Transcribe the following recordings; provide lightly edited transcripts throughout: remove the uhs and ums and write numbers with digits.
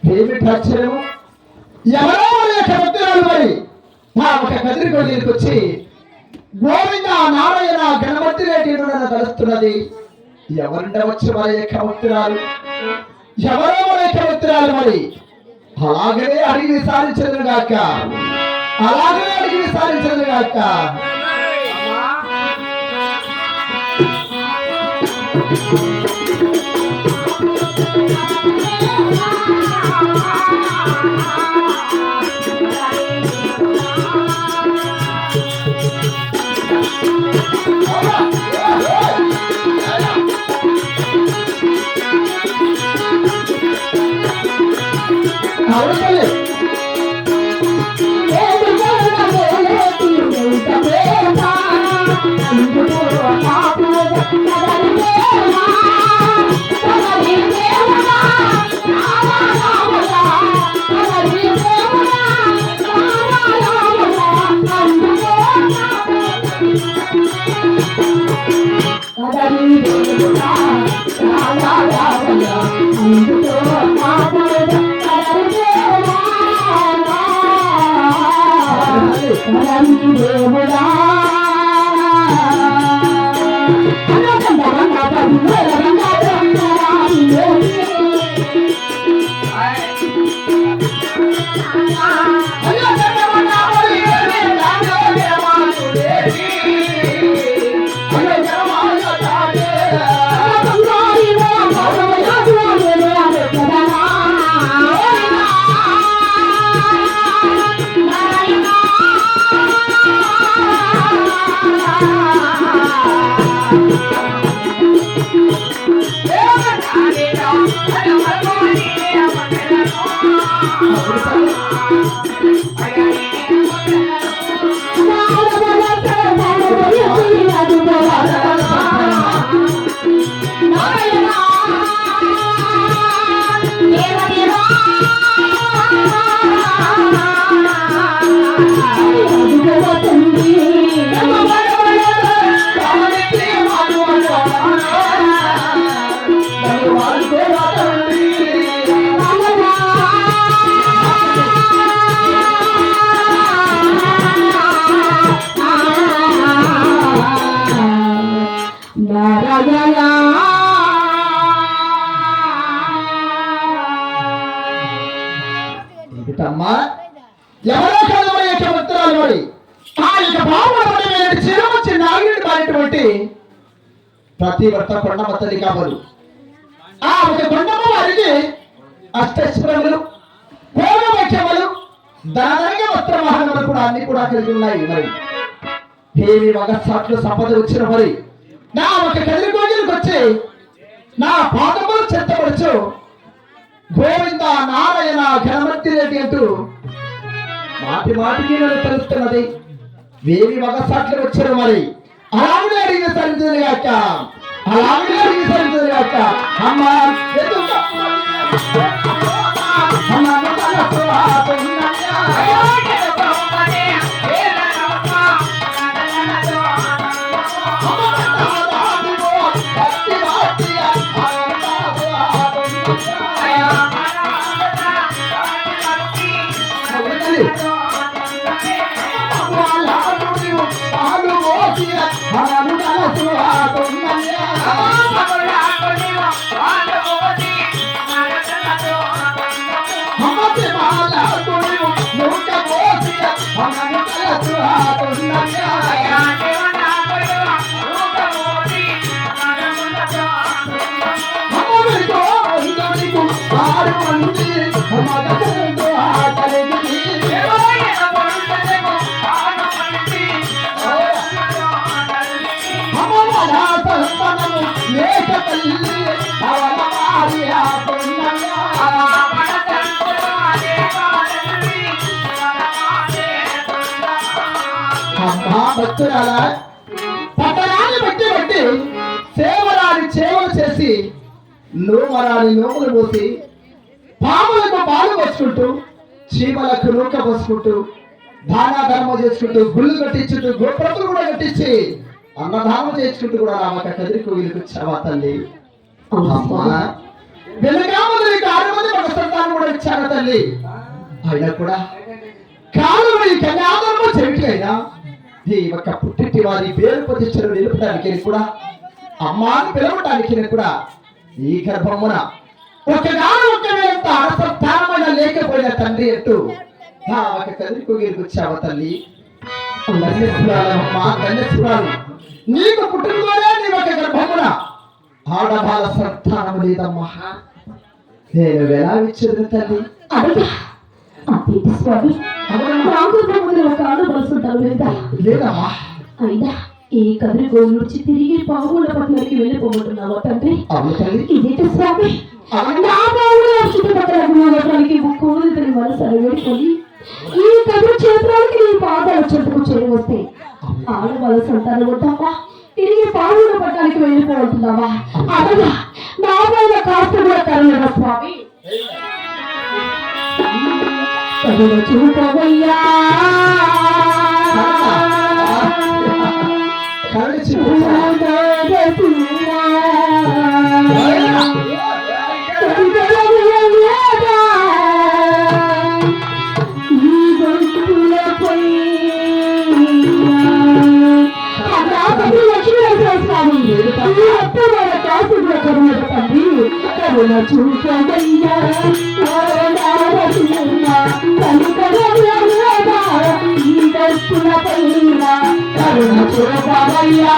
ఏమిటి ఆశ్చర్యము? ఎవరో యొక్క ఉత్తరాలు మరి మా ఒక కదిరికో తీసుకొచ్చి గోవింద నారాయణ గణపతి రెడ్డి నన్ను తలుస్తున్నది. ఎవరుండవచ్చు మరి యొక్క ఉత్తరాలు? ఎవరో మన యొక్క ఉత్తరాలు మరి అలాగనే అడిగి విసారించదు గాక, అలాగనే అడిగి విసారించదు గాక. ఎవరో కాదు మరి యొక్క భక్తురాలు మరి ఆ యొక్క బాబుడి మీద చిరమచ్చి నాగిరెడ్డి మారినటువంటి ప్రతి భర్త కొండమ్మ తల్లి కావాలి. ఆ ఒక కొండమ్మ వారికి అష్టశ్వరములు భోగవక్షములు ధనధనిక వస్త్రవాహనములు కూడా అన్ని కూడా కలిగి ఉన్నాయి. మరి ఏమి వగసాట్లు సంపద వచ్చిన మరి నా ఒక కదిరి గోజులకు వచ్చి నా పాదములు చెత్తపరచు గోవింద నారాయణ ఘనమర్తి రెడ్డి అంటూ మాటి మాటికి నన్ను తెలుస్తున్నది. వేవి వగసాట్లు వచ్చారు మరి అలాగే అడిగిన సరిదిగాక అలాగే అడిగిన సరిదిగాక అమ్మ భక్తురాల పట్టణాన్ని బట్టి బట్టి సేవరాని సేవలు చేసి నూమరాని నోములు పోసి పాములకు పాలు పోసుకుంటూ చీమలకు నూక పోసుకుంటూ దానా ధర్మం చేసుకుంటూ గుళ్ళు కట్టించుంటూ గోప్రతులు కూడా కట్టించి అన్నదానం చేసుకుంటూ కూడా రామక కదిరికి వీలుకొచ్చావా తల్లి. అమ్మా వెనుకామలు 6 మంది మన సంతానం కూడా ఇచ్చారా తల్లి. అయినా కూడా కాలం ఈ కన్యాధర్మం చెవిటికైనా ఈ ఒక పుట్టింటి వారి పేరు ప్రతిష్టలు నిలుపడానికి కూడా అమ్మాని పిలవటానికి కూడా ఈ గర్భమున ఒకవేళ అరసస్థానమైన లేకపోయిన తండ్రి అంటూ ఒక కదిరికి వీలుకొచ్చావా తల్లి. కన్యస్పురాలు నీకు పుట్టినతోనే నీ ఒక గర్భమున ఆడబాల సంతానము లేదమ్మా. నేను ఎలా ఇచ్చేది తల్లి. లేదమ్మా. అయినా ఈ కదిరి గోలు నుంచి తిరిగి పావుల పట్టణానికి వెళ్ళిపోబోతున్నావా తండ్రి? ఇదేంటి స్వామి, నా పావుల చుట్టుపక్కలకి కోరికని మనసు వేడుకొని ఈ కదిరి క్షేత్రానికి నీ పాదాల చెట్టుకు చేరి వస్తే ఆడవాళ్ళ సంతానం ఉంటావా? తిరిగి పావుల పట్టణానికి వెళ్ళిపోతున్నావా? అనగా నా పైన కాస్త కూడా కరలేదా స్వామి? చూపవయ్యా చూపవయ్యా కరుణ చూపవయ్యా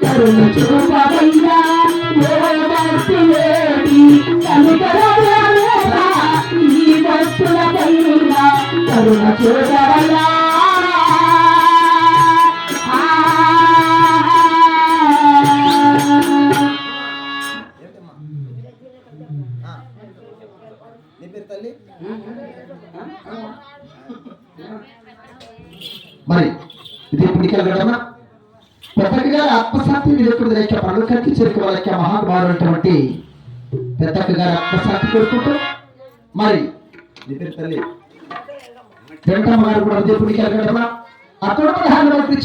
కరుణ చూపవయ్యా. కరుణ చూడవయ్యా. మరి ఇది ఎప్పుడు కదమ్మా పెద్దక్క గారి ఆత్మశాంతి నిలుపుడు లేక పనులు కట్టి చేరుకు వాళ్ళకి మహానుభావులైనటువంటి పెద్దక్క గారి ఆత్మశాంతి కోరుకుంటూ మరి తల్లి వెంకమ్మ గారు కూడా దేవుడికి వెళ్ళగలమా అక్కడ 16 మంది